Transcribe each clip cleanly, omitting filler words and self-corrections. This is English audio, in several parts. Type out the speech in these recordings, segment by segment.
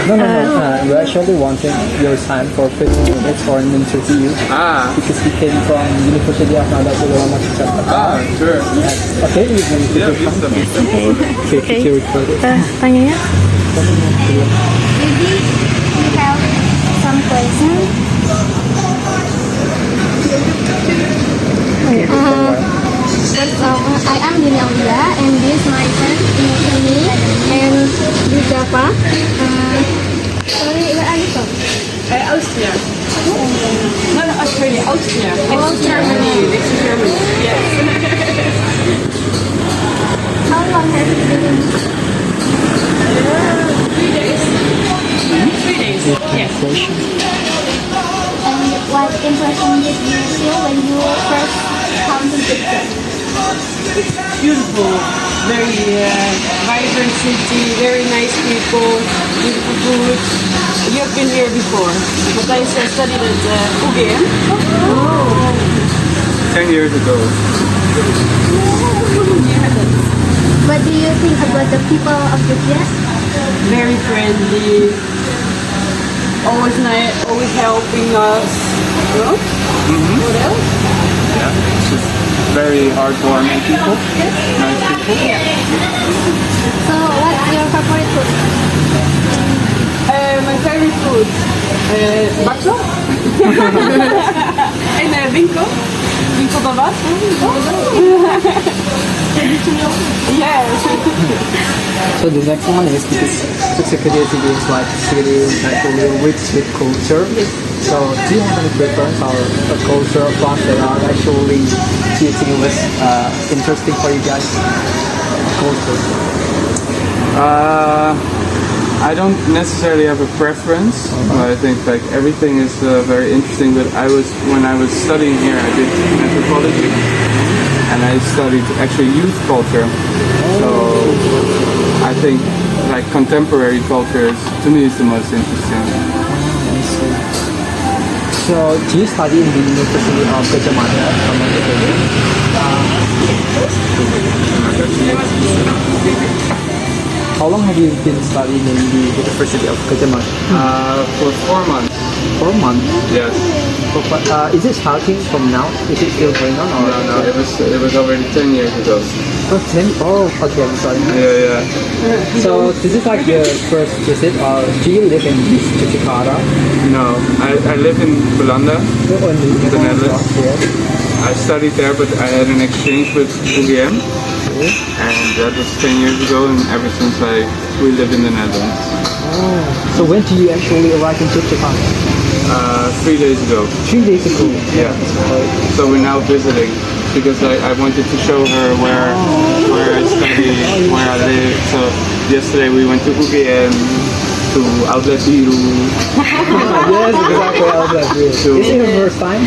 No, we're actually wanting your time for 15 minutes for an interview. Because we came from University of Nadatul Jakarta. Sure. Okay, you can take your time. Okay, to record it. Tanyanya. Maybe we have some questions. First of all, I am Dinelia and this is my friend Ini and this Java. Sorry, where are you from? Austria. No, Australia, Austria. Next to Germany. Next to Germany. Yes. How long have you been in? 3 days. 3 days. Yes. And what impression did you feel when you first come to Tugas? It's beautiful. Very vibrant city. Very nice people. Beautiful food. You have been here before, but I studied at UGM. 10 years ago. What do you think about the people of Tugas? Very friendly. Always nice. Always helping us. No? What else? Yeah, it's just very heartwarming people. Nice people. So, what's your favorite food? My favorite food, bakso and winko babat. Yes. So the next one is because Tuxedo City is like city like really rich with culture. So do you have any preference or a culture of fun that are actually teaching was interesting for you guys? Culture. I don't necessarily have a preference. I think like everything is very interesting. But when I was studying here, I did anthropology, and I studied actually youth culture. So I think like contemporary culture to me is the most interesting. So do you study in the University of Gajah Mada? How long have you been studying in the University of Gajah Mada? For 4 months. 4 months. Yes. Is it starting from now? Is it still going on? Or No, it was already 10 years ago. Oh, 10? Oh, okay, I'm sorry. Yeah. So this is like your first visit, or do you live in Jakarta? No, I live in Belanda, the Netherlands. Yeah. I studied there, but I had an exchange with UGM, and that was 10 years ago, and ever since we live in the Netherlands. Oh. So when do you actually arrive in Jakarta? 3 days ago. 3 days ago. Yeah. So we're now visiting because I wanted to show her where I study, where I live. So yesterday we went to UGM, to Outlet Biru. Yes, exactly. Is it your first time?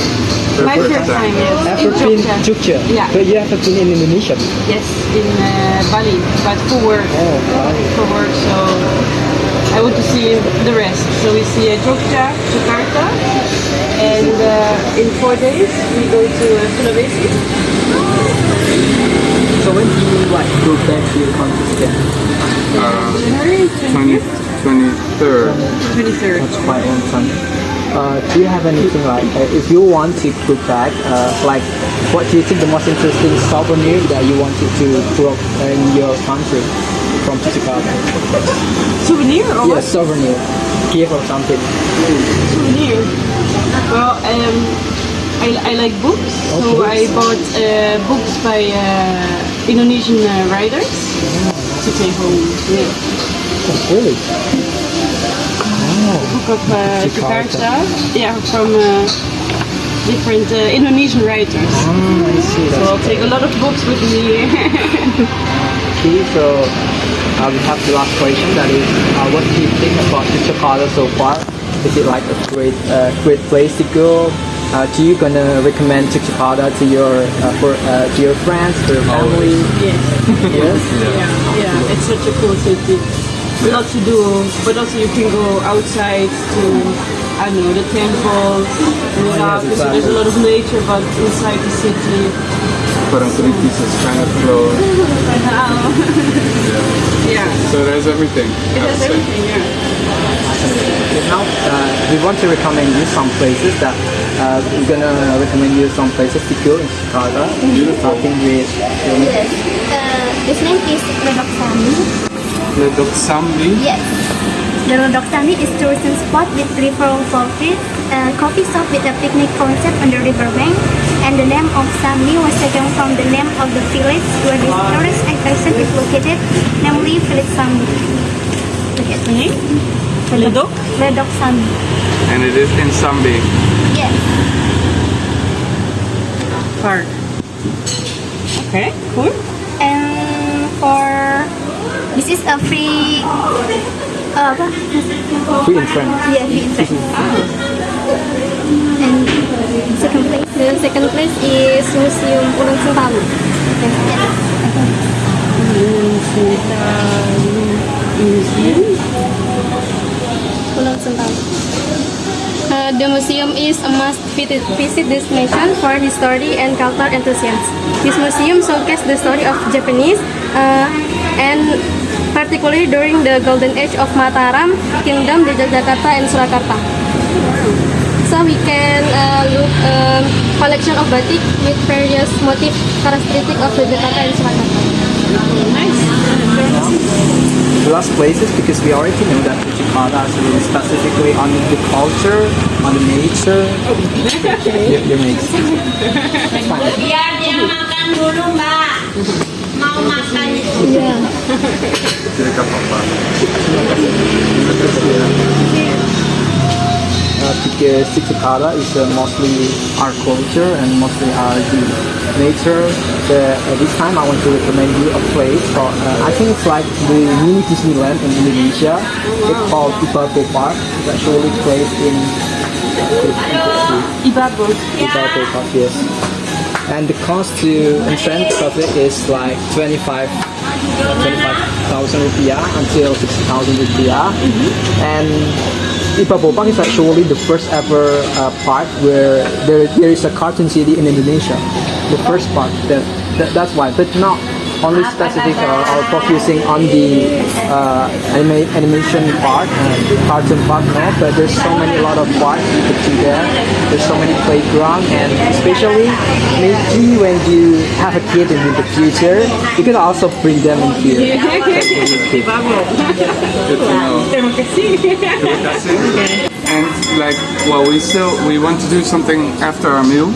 My first time, yes. After In being Jogja. Jogja? Yeah. But you haven't been in Indonesia? Yes, in Bali, but for work. Oh, Bali. For work, so I want to see the rest. So we see Jogja, Jakarta, and in 4 days we go to Sulawesi. So when do you go back to your country again? January 23rd. 23rd. That's quite a long time. Do you have anything like, if you want to go back, like what do you think the most interesting souvenir that you wanted to grow in your country from Jakarta? Souvenir or Yes, souvenir, gift or something. souvenir? Well, I like books, so I bought books by Indonesian writers to take home. Yeah. Oh, really? Book of Jakarta, yeah, from different Indonesian writers. I see. So I'll take a lot of books with me. Okay, so we have the last question. That is, what do you think about Jakarta so far? Is it like a great place to go? Do you gonna recommend Jakarta to your friends, to your family? Yes. Yes. Yeah, it's such a cool city. A lot to do, but also you can go outside to, I don't know, the temples, so there's a lot of nature, but inside the city. Parangtritis is kind of close. Yeah. So there's everything. It has everything, yeah. Now we want to recommend you some places that we're gonna recommend you some places to go in Chicago. Starting with This name is Redok Sami. The Doksambi. Yes. The Redok Sami is tourism spot with river walkway, coffee shop with a picnic concept on the riverbank, and the name of Sami was taken from the name of the village where this tourist attraction is located, namely Village Sami. Look at the name. Redok? Redok Sami. And it is in Sambi. Yes. Park. Okay, cool. And for this is a free apa? free entrance. Yeah, free entrance. And second place. The second place is Museum Ulang Sentalu. Ulang Sentalu. The museum is a must-visit destination for history and culture enthusiasts. This museum showcases the story of Japanese and particularly during the golden age of Mataram Kingdom, the Yogyakarta and Surakarta. So we can look collection of batik with various motif characteristic of Yogyakarta and Surakarta. Nice. The last places, because we already know that Jakarta is really specifically on the culture, on the nature. You make Biar dia makan dulu, Mbak. Mau makan itu. Because Jakarta is mostly our culture and mostly our the nature. This time I want to recommend you a place called, I think it's like the mini Disneyland in Indonesia. It's called Ibapo Park. It's actually placed in Ibapo. Ibapo Park, yes. And the cost to entrance of it is like 25,000 rupiah until 60,000 rupiah. And Ibapo Park is actually the first ever park where there is a cartoon city in Indonesia. The first park. That's why, but not only specific or focusing on the animation part, cartoon part, no. But there's so many lot of parks you could see there. There's so many playground, and especially maybe when you have a kid in the future, you can also bring them in here. Ibapo. Good to know. Terima kasih. And like, well, we want to do something after our meal.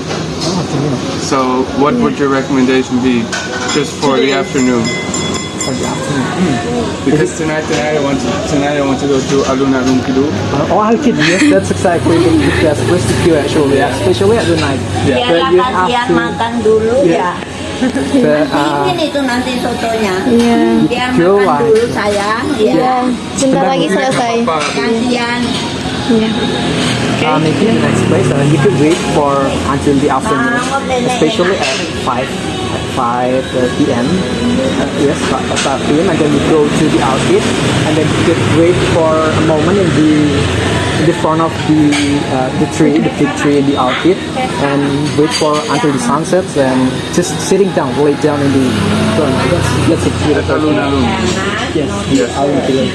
So what would your recommendation be, just for the afternoon? For the afternoon. Because tonight I want to go to Alun-Alun Kidu. Oh, yes, that's exactly the best place to queue actually, especially at the night. Biar But you have kalian to, makan dulu ya. but, Dingin itu nanti sotonya. Biar Go makan lah. dulu sayang. Ya. Sebentar lagi selesai. Kasihan. maybe the next place you could wait for until the afternoon, especially at 5 p.m. Yes, 5 p.m. and then you go to the outfit, and then you could wait for a moment in the front of the tree, the big tree in the outfit, and wait for until the sunset, and just sitting down, lay down in the front. That's a beautiful thing. Yes, Yes. Alun-Alun.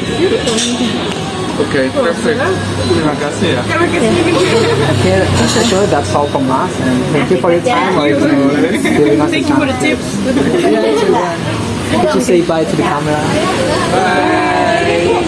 Okay, perfect. Terima kasih ya. Okay, actually that's all from us, and thank you for your time. Giving us Thank you for the tips. Could you say bye to the camera? Bye.